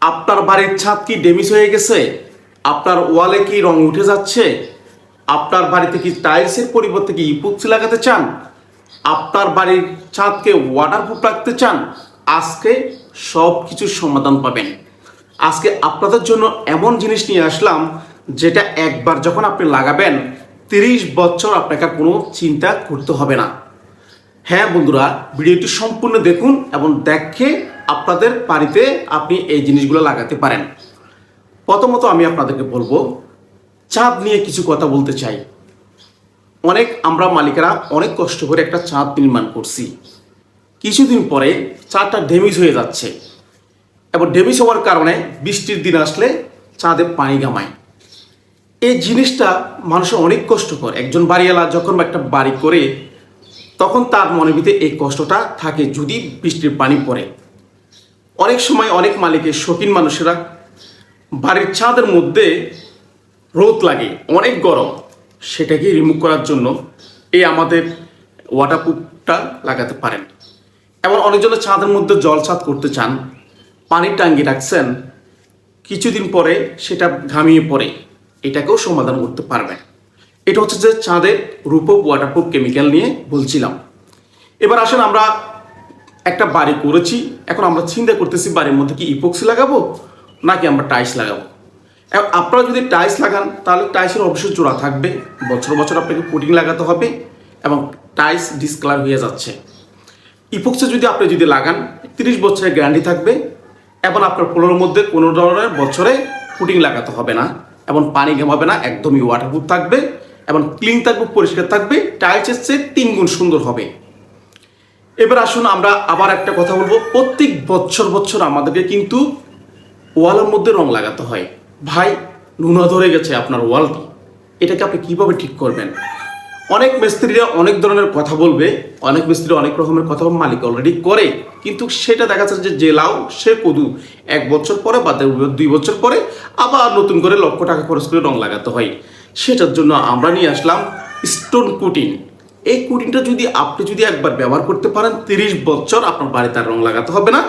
আপনার বাড়ির ছাদ কি ড্যামেজ হয়ে গেছে? আপনার ওয়ালে কি রং উঠে যাচ্ছে? আপনার বাড়িতে কি টাইলসের পরিবর্তে কি ইপক্সি লাগাতে চান? আপনার বাড়ির ছাদকে ওয়াটারপ্রুফ রাখতে চান? আজকে সব কিছুর সমাধান পাবেন। আজকে আপনাদের জন্য এমন জিনিস নিয়ে আসলাম যেটা একবার যখন আপনি লাগাবেন 30 বছর আপনাকে আর কোনো চিন্তা করতে হবে না। হ্যাঁ বন্ধুরা, ভিডিওটি সম্পূর্ণ দেখুন এবং দেখে আপনাদের বাড়িতে আপনি এই জিনিসগুলো লাগাতে পারেন। প্রথমত আমি আপনাদেরকে বলবো, ছাদ নিয়ে কিছু কথা বলতে চাই। আমরা মালিকেরা অনেক কষ্ট করে একটা ছাদ নির্মাণ করছি, কিছুদিন পরে ছাদটা ড্যামেজ হয়ে যাচ্ছে এবং ড্যামেজ হওয়ার কারণে বৃষ্টির দিন আসলে ছাদে পানি জমায়। এই জিনিসটা মানুষের অনেক কষ্টকর। একজন বাড়িওয়ালা যখন একটা বাড়ি করে তখন তার মনের ভিতরে এই কষ্টটা থাকে যদি বৃষ্টির পানি পড়ে। অনেক সময় অনেক মালিকের শৌখিন মানুষেরা বাড়ির ছাদের মধ্যে রোদ লাগে, অনেক গরম, সেটাকে রিমুভ করার জন্য এই আমাদের ওয়াটারপ্রুফটা লাগাতে পারেন। এবং অনেকজনের ছাদের মধ্যে জল ছাদ করতে চান, পানির টাঙ্গি রাখছেন, কিছুদিন পরে সেটা ঘামিয়ে পড়ে, এটাকেও সমাধান করতে পারবেন। এটা হচ্ছে যে ছাদের রূপক ওয়াটারপ্রুফ কেমিক্যাল নিয়ে বলছিলাম। এবার আসেন, আমরা একটা বাড়ি করেছি, এখন আমরা চিন্তা করতেছি বাড়ির মধ্যে কি ইপক্সি লাগাবো নাকি আমরা টাইলস লাগাবো। আপনারা যদি টাইলস লাগান তাহলে টাইলসের অবশ্যই জোড়া থাকবে, বছর বছর আপনাকে কোটিং লাগাতে হবে এবং টাইলস ডিসকালার হয়ে যাচ্ছে। ইপক্সি আপনি যদি লাগান 30 বছরের গ্যারান্টি থাকবে এবং আপনার পোলোর মধ্যে কোনো ধরনের বছরে কোটিং লাগাতে হবে না এবং পানি ঘামাবে না, একদমই ওয়াটারপ্রুফ থাকবে এবং ক্লিন থাকবে, পরিষ্কার থাকবে, টাইলসের চেয়ে 3 গুণ সুন্দর হবে। এবার আসুন আমরা আবার একটা কথা বলবো, প্রত্যেক বছর আমাদেরকে কিন্তু ওয়ালের মধ্যে রং লাগাতে হয়। ভাই, নুনা ধরে গেছে আপনার ওয়ালটি, এটাকে আপনি কিভাবে ঠিক করবেন? অনেক মিস্ত্রিরা অনেক ধরনের কথা বলবে, অনেক মিস্ত্রি অনেক রকমের কথা মালিক অলরেডি করে, কিন্তু সেটা দেখা যাচ্ছে যে লাউ সে কদু, 1 বছর পরে বা 2 বছর পরে আবার নতুন করে লক্ষ টাকা খরচ করে রং লাগাতে হয়। সেটার জন্য আমরা নিয়ে আসলাম স্টোন কোটিং। এই কোটিংটা আপনি একবার ব্যবহার করতে পারেন, 30 বছর আপনার বাড়িতে আর রং লাগাতে হবে না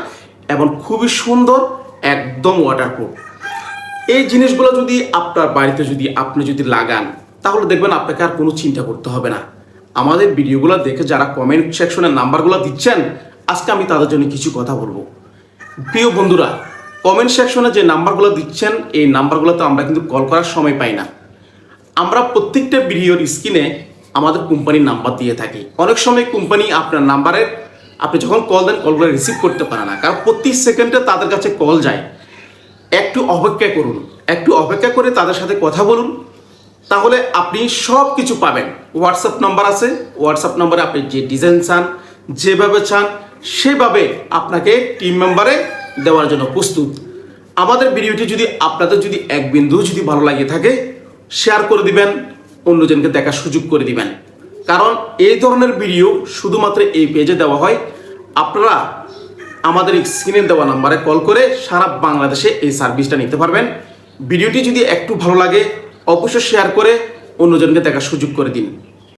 এবং খুবই সুন্দর, একদম ওয়াটারপ্রুফ। এই জিনিসগুলো আপনার বাড়িতে আপনি লাগান তাহলে দেখবেন আপনাকে আর কোনো চিন্তা করতে হবে না। আমাদের ভিডিওগুলো দেখে যারা কমেন্ট সেকশনের নাম্বারগুলো দিচ্ছেন, আজকে আমি তাদের জন্য কিছু কথা বলবো। প্রিয় বন্ধুরা, কমেন্ট সেকশনে যে নাম্বারগুলো দিচ্ছেন এই নাম্বারগুলোতে আমরা কিন্তু কল করার সময় পাই না। আমরা প্রত্যেকটা ভিডিওর স্ক্রিনে আমাদের কোম্পানির নাম্বার দিয়ে থাকি। অনেক সময় কোম্পানি আপনার নাম্বারের আপনি যখন কল দেন কলগুলো রিসিভ করতে পারে না, কারণ প্রতি সেকেন্ডে তাদের কাছে কল যায়। একটু অপেক্ষা করুন, একটু অপেক্ষা করে তাদের সাথে কথা বলুন, তাহলে আপনি সব কিছু পাবেন। হোয়াটসঅ্যাপ নাম্বার আছে, হোয়াটসঅ্যাপ নাম্বারে আপনি যে ডিজাইন চান, যেভাবে চান সেভাবে আপনাকে টিম মেম্বারে দেওয়ার জন্য প্রস্তুত। আমাদের ভিডিওটি আপনাদের এক বিন্দু ভালো লাগে থাকে, শেয়ার করে দিবেন, অন্যজনকে দেখার সুযোগ করে দিবেন। কারণ এই ধরনের ভিডিও শুধুমাত্র এই পেজে দেওয়া হয়। আপনারা আমাদের স্ক্রিনে দেওয়া নাম্বারে কল করে সারা বাংলাদেশে এই সার্ভিসটা নিতে পারবেন। ভিডিওটি একটু ভালো লাগে অবশ্যই শেয়ার করে অন্যজনকে দেখার সুযোগ করে দিন।